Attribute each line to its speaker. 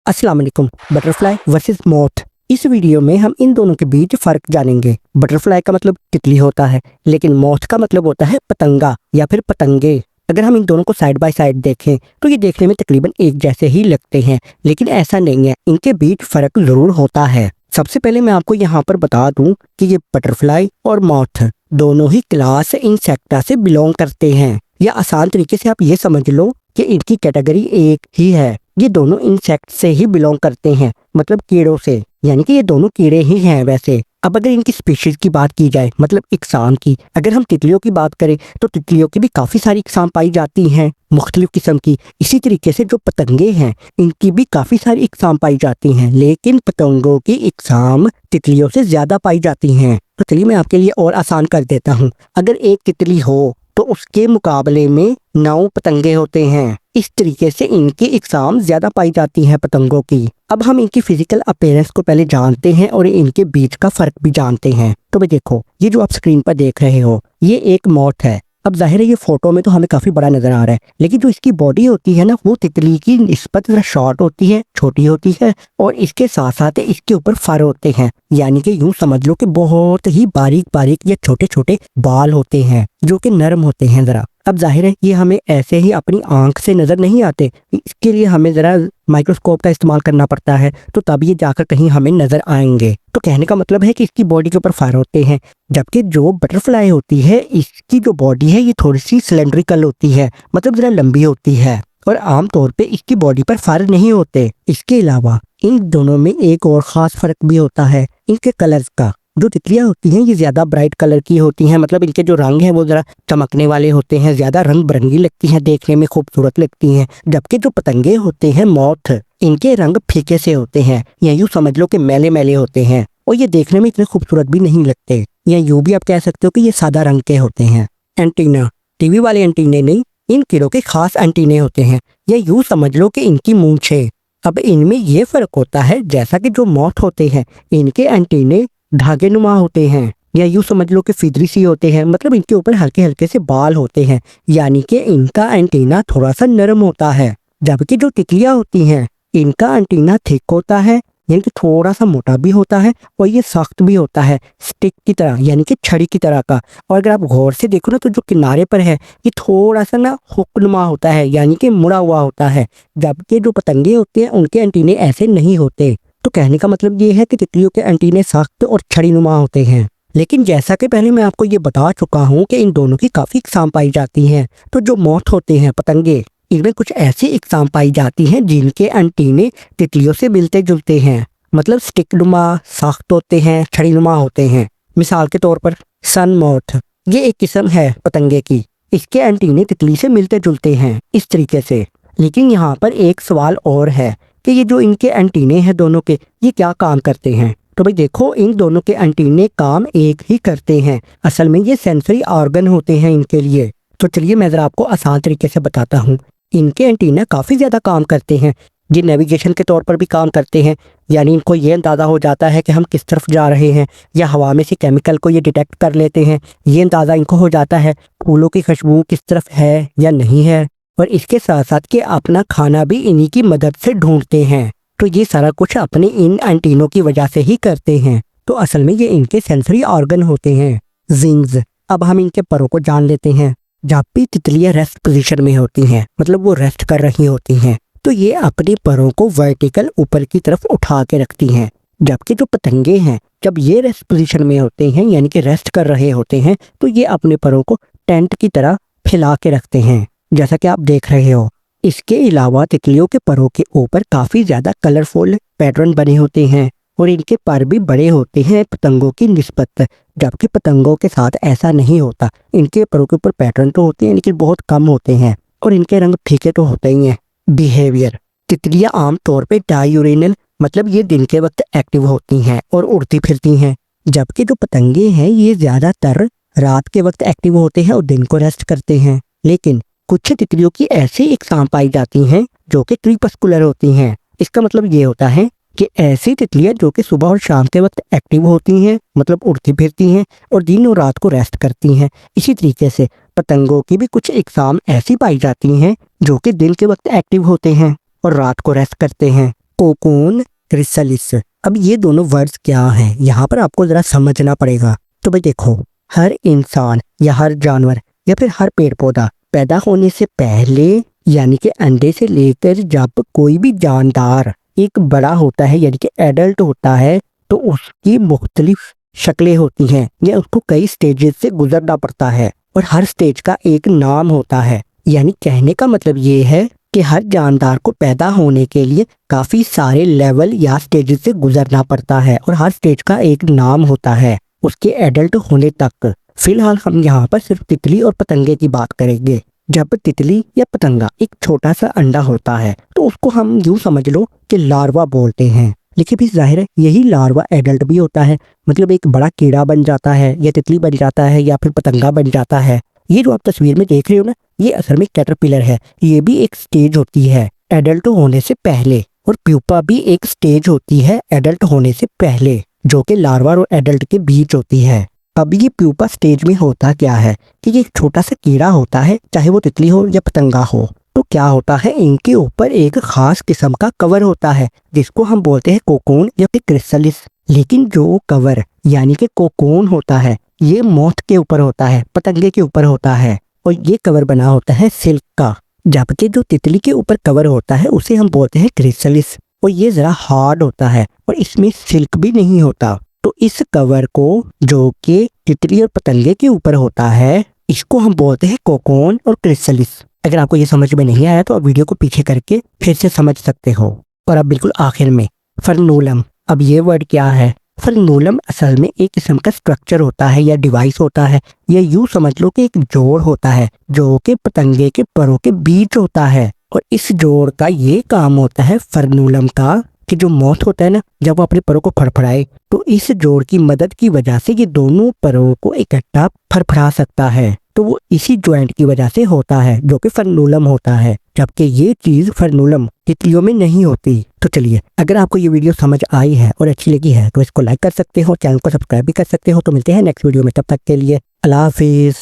Speaker 1: अस्सलाम वालेकुम। Butterfly versus moth. इस वीडियो में हम इन दोनों के बीच फर्क जानेंगे। बटरफ्लाई का मतलब तितली होता है, लेकिन मोथ का मतलब होता है पतंगा या फिर पतंगे। अगर हम इन दोनों को साइड बाय साइड देखें तो ये देखने में तकरीबन एक जैसे ही लगते हैं, लेकिन ऐसा नहीं है, इनके बीच फर्क जरूर होता है। सबसे पहले मैं आपको यहाँ पर बता दूं कि ये बटरफ्लाई और मोथ दोनों ही क्लास इंसेक्टा से बिलोंग करते हैं, या आसान तरीके से आप ये समझ लो कि इनकी कैटेगरी एक ही है। ये दोनों इंसेक्ट से ही बिलोंग करते हैं, मतलब कीड़ों से, यानी कि ये दोनों कीड़े ही हैं वैसे। अब अगर इनकी स्पीशीज की बात की जाए, मतलब इकसाम की, अगर हम तितलियों की बात करें तो तितलियों की भी काफ़ी सारी इकसाम पाई जाती हैं मुख्तलिफ किस्म की। इसी तरीके से जो पतंगे हैं इनकी भी काफ़ी सारी इकसाम पाई जाती हैं, लेकिन पतंगों की इकसाम तितलियों से ज़्यादा पाई जाती हैं। तो चलिए मैं आपके लिए और आसान कर देता हूँ। अगर एक तितली हो तो उसके मुकाबले में 9 पतंगे होते हैं। इस तरीके से इनकी इकसाम ज्यादा पाई जाती है पतंगों की। अब हम इनकी फिजिकल अपीयरेंस को पहले जानते हैं और इनके बीच का फर्क भी जानते हैं। तो भाई देखो, ये जो आप स्क्रीन पर देख रहे हो ये एक मोथ है। अब जाहिर है ये फोटो में तो हमें काफी बड़ा नजर आ रहा है, लेकिन जो इसकी बॉडी होती है ना, वो तितली की निस्बत जरा शॉर्ट होती है, छोटी होती है, और इसके साथ साथ इसके ऊपर फर होते हैं, यानी कि यूं समझ लो कि बहुत ही बारीक बारीक या छोटे छोटे बाल होते हैं जो कि नरम होते हैं जरा। अब जाहिर है ये हमें ऐसे ही अपनी आंख से नजर नहीं आते, इसके लिए हमें जरा माइक्रोस्कोप का इस्तेमाल करना पड़ता है, तो तब ये जाकर कहीं हमें नजर आएंगे। तो कहने का मतलब है कि इसकी बॉडी के ऊपर फर होते हैं, जबकि जो बटरफ्लाई होती है इसकी जो बॉडी है ये थोड़ी सी सिलेंड्रिकल होती है, मतलब जरा लंबी होती है, और आमतौर पे इसकी बॉडी पर फर नहीं होते। इसके अलावा इन दोनों में एक और खास फर्क भी होता है इनके कलर्स का। जो तितलियां होती हैं ये ज्यादा ब्राइट कलर की होती हैं, मतलब इनके जो रंग हैं वो जरा चमकने वाले होते हैं, ज्यादा रंग बिरंगी लगती हैं, देखने में खूबसूरत लगती हैं। जबकि जो पतंगे होते हैं मोथ, इनके रंग फीके से होते हैं, या यूं समझ लो कि मैले मैले होते हैं, और ये देखने में इतने खूबसूरत भी नहीं लगते, या यूं भी आप कह सकते हो कि ये सादा रंग के होते हैं। एंटीना, टीवी वाले एंटीने नहीं, इन कीड़ों के खास एंटीने होते हैं, या यूं समझ लो कि इनकी मूंछें। अब इनमें ये फर्क होता है, जैसा कि जो मोथ होते हैं इनके एंटीने धागे नुमा होते हैं, या यूं समझ लो कि फिदरी सी होते हैं, मतलब इनके ऊपर हल्के हल्के से बाल होते हैं, यानी कि इनका एंटीना थोड़ा सा नरम होता है। जबकि जो तितलियां होती हैं इनका एंटीना थिक होता है, यानी कि थोड़ा सा मोटा भी होता है, और ये सख्त भी होता है, स्टिक की तरह, यानी कि छड़ी की तरह का। और अगर आप गौर से देखो ना तो जो किनारे पर है ये थोड़ा सा ना हुकनुमा होता है, यानी कि मुड़ा हुआ होता है। जबकि जो पतंगे होते हैं उनके एंटीने ऐसे नहीं होते। तो कहने का मतलब ये है कि तितलियों के एंटीने सख्त और छड़ीनुमा होते हैं। लेकिन जैसा कि पहले मैं आपको ये बता चुका हूँ कि इन दोनों की काफ़ी इकसाम पाई जाती हैं। तो जो मोथ होते हैं पतंगे, इनमें कुछ ऐसी इकसाम पाई जाती हैं जिनके एंटीने तितलियों से मिलते जुलते हैं, मतलब स्टिकनुमा, सख्त होते हैं, छड़ीनुमा होते हैं। मिसाल के तौर पर सन मोथ, ये एक किस्म है पतंगे की, इसके एंटीने तितली से मिलते जुलते हैं इस तरीके से। लेकिन यहाँ पर एक सवाल और है कि ये जो इनके एंटीने हैं दोनों के, ये क्या काम करते हैं। तो भाई देखो, इन दोनों के एंटीने काम एक ही करते हैं, असल में ये सेंसरी ऑर्गन होते हैं इनके लिए। तो चलिए मैं जरा आपको आसान तरीके से बताता हूँ। इनके एंटीना काफ़ी ज़्यादा काम करते हैं, ये नेविगेशन के तौर पर भी काम करते हैं, यानी इनको ये अंदाज़ा हो जाता है कि हम किस तरफ जा रहे हैं, या हवा में से केमिकल को ये डिटेक्ट कर लेते हैं, ये अंदाज़ा इनको हो जाता है फूलों की खुशबू किस तरफ है या नहीं है, और इसके साथ साथ कि अपना खाना भी इन्हीं की मदद से ढूंढते हैं। तो ये सारा कुछ अपने इन एंटीनों की वजह से ही करते हैं। तो असल में ये इनके सेंसरी ऑर्गन होते हैं। विंग्स, अब हम इनके परों को जान लेते हैं। जब भी तितलियां रेस्ट पोजीशन में होती हैं, मतलब वो रेस्ट कर रही होती हैं, तो ये अपने परों को वर्टिकल ऊपर की तरफ उठा के रखती हैं। जबकि जो पतंगे हैं जब ये रेस्ट पोजीशन में होते हैं, यानी कि रेस्ट कर रहे होते हैं, तो ये अपने परों को टेंट की तरह फैला के रखते हैं, जैसा कि आप देख रहे हो। इसके अलावा तितलियों के परों के ऊपर काफ़ी ज़्यादा कलरफुल पैटर्न बने होते हैं, और इनके पर भी बड़े होते हैं पतंगों की निस्बत। जबकि पतंगों के साथ ऐसा नहीं होता, इनके परों के ऊपर पैटर्न तो होते हैं लेकिन बहुत कम होते हैं, और इनके रंग फीके तो होते ही हैं। बिहेवियर, तितलियां आमतौर पे डायूरेनल, मतलब ये दिन के वक्त एक्टिव होती हैं और उड़ती फिरती हैं, जबकि जो पतंगे हैं ये ज़्यादातर रात के वक्त एक्टिव होते हैं और दिन को रेस्ट करते हैं। लेकिन कुछ तितलियों की ऐसी इकसाम पाई जाती हैं जो कि क्रीपस्कुलर होती हैं। इसका मतलब ये होता है कि ऐसी तितलियां जो कि सुबह और शाम के वक्त एक्टिव होती हैं, मतलब उड़ती फिरती हैं, और दिन और रात को रेस्ट करती हैं। इसी तरीके से पतंगों की भी कुछ इकसाम ऐसी पाई जाती हैं जो कि दिन के वक्त एक्टिव होते हैं और रात को रेस्ट करते हैं। Cocoon, chrysalis. अब ये दोनों वर्ड्स क्या हैं, यहाँ पर आपको जरा समझना पड़ेगा। तो भाई देखो, हर इंसान या हर जानवर या फिर हर पेड़ पौधा पैदा होने से पहले यानी कि अंडे से लेकर जब कोई भी जानदार एक बड़ा होता है यानी कि एडल्ट होता है, तो उसकी मुख्तलिफ शक्लें होती हैं या उसको कई स्टेजेस से गुजरना पड़ता है और हर स्टेज का एक नाम होता है। यानी कहने का मतलब ये है कि हर जानदार को पैदा होने के लिए काफी सारे लेवल या स्टेजेस से गुजरना पड़ता है और हर स्टेज का एक नाम होता है उसके एडल्ट होने तक। फिलहाल हम यहाँ पर सिर्फ तितली और पतंगे की बात करेंगे। जब तितली या पतंगा एक छोटा सा अंडा होता है तो उसको हम यूं समझ लो कि लार्वा बोलते हैं, लेकिन भी जाहिर है यही लार्वा एडल्ट भी होता है, मतलब एक बड़ा कीड़ा बन जाता है या तितली बन जाता है या फिर पतंगा बन जाता है। ये जो आप तस्वीर में देख रहे हो ना, ये असल में कैटरपिलर है। ये भी एक स्टेज होती है एडल्ट होने से पहले, और प्यूपा भी एक स्टेज होती है एडल्ट होने से पहले, जो कि लार्वा और एडल्ट के बीच होती है। अब ये प्यूपा स्टेज में होता क्या है कि ये एक छोटा सा कीड़ा होता है, चाहे वो तितली हो या पतंगा हो। तो क्या होता है, इनके ऊपर एक खास किस्म का कवर होता है जिसको हम बोलते हैं कोकून या फिर क्रिसलिस। लेकिन जो कवर यानी कि कोकून होता है ये मौत के ऊपर होता है, पतंगे के ऊपर होता है, और ये कवर बना होता है सिल्क का। जबकि जो तितली के ऊपर कवर होता है उसे हम बोलते हैं क्रिसलिस, और ये जरा हार्ड होता है और इसमें सिल्क भी नहीं होता। तो इस कवर को जो कि तितली और पतंगे के ऊपर होता है, इसको हम बोलते हैं कोकून और क्रिसलिस। अगर आपको ये समझ में नहीं आया तो आप वीडियो को पीछे करके फिर से समझ सकते हो। और अब बिल्कुल आखिर में फर्नूलम। अब ये वर्ड क्या है? फर्नूलम असल में एक किस्म का स्ट्रक्चर होता है या डिवाइस होता है, या यूं समझ लो कि एक जोड़ होता है जो कि पतंगे के परों के बीच होता है। और इस जोड़ का ये काम होता है फर्नूलम का कि जो मौत होता है ना, जब वो अपने परों को फड़फड़ाए तो इस जोड़ की मदद की वजह से ये दोनों परों को इकट्ठा फड़फड़ा सकता है। तो वो इसी ज्वाइंट की वजह से होता है जो कि फर्नूलम होता है, जबकि ये चीज फर्नूलम तितलियों में नहीं होती। तो चलिए, अगर आपको ये वीडियो समझ आई है और अच्छी लगी है तो इसको लाइक कर सकते हो, चैनल को सब्सक्राइब भी कर सकते हो। तो मिलते हैं नेक्स्ट वीडियो में, तब तक के लिए अल्लाह हाफिज।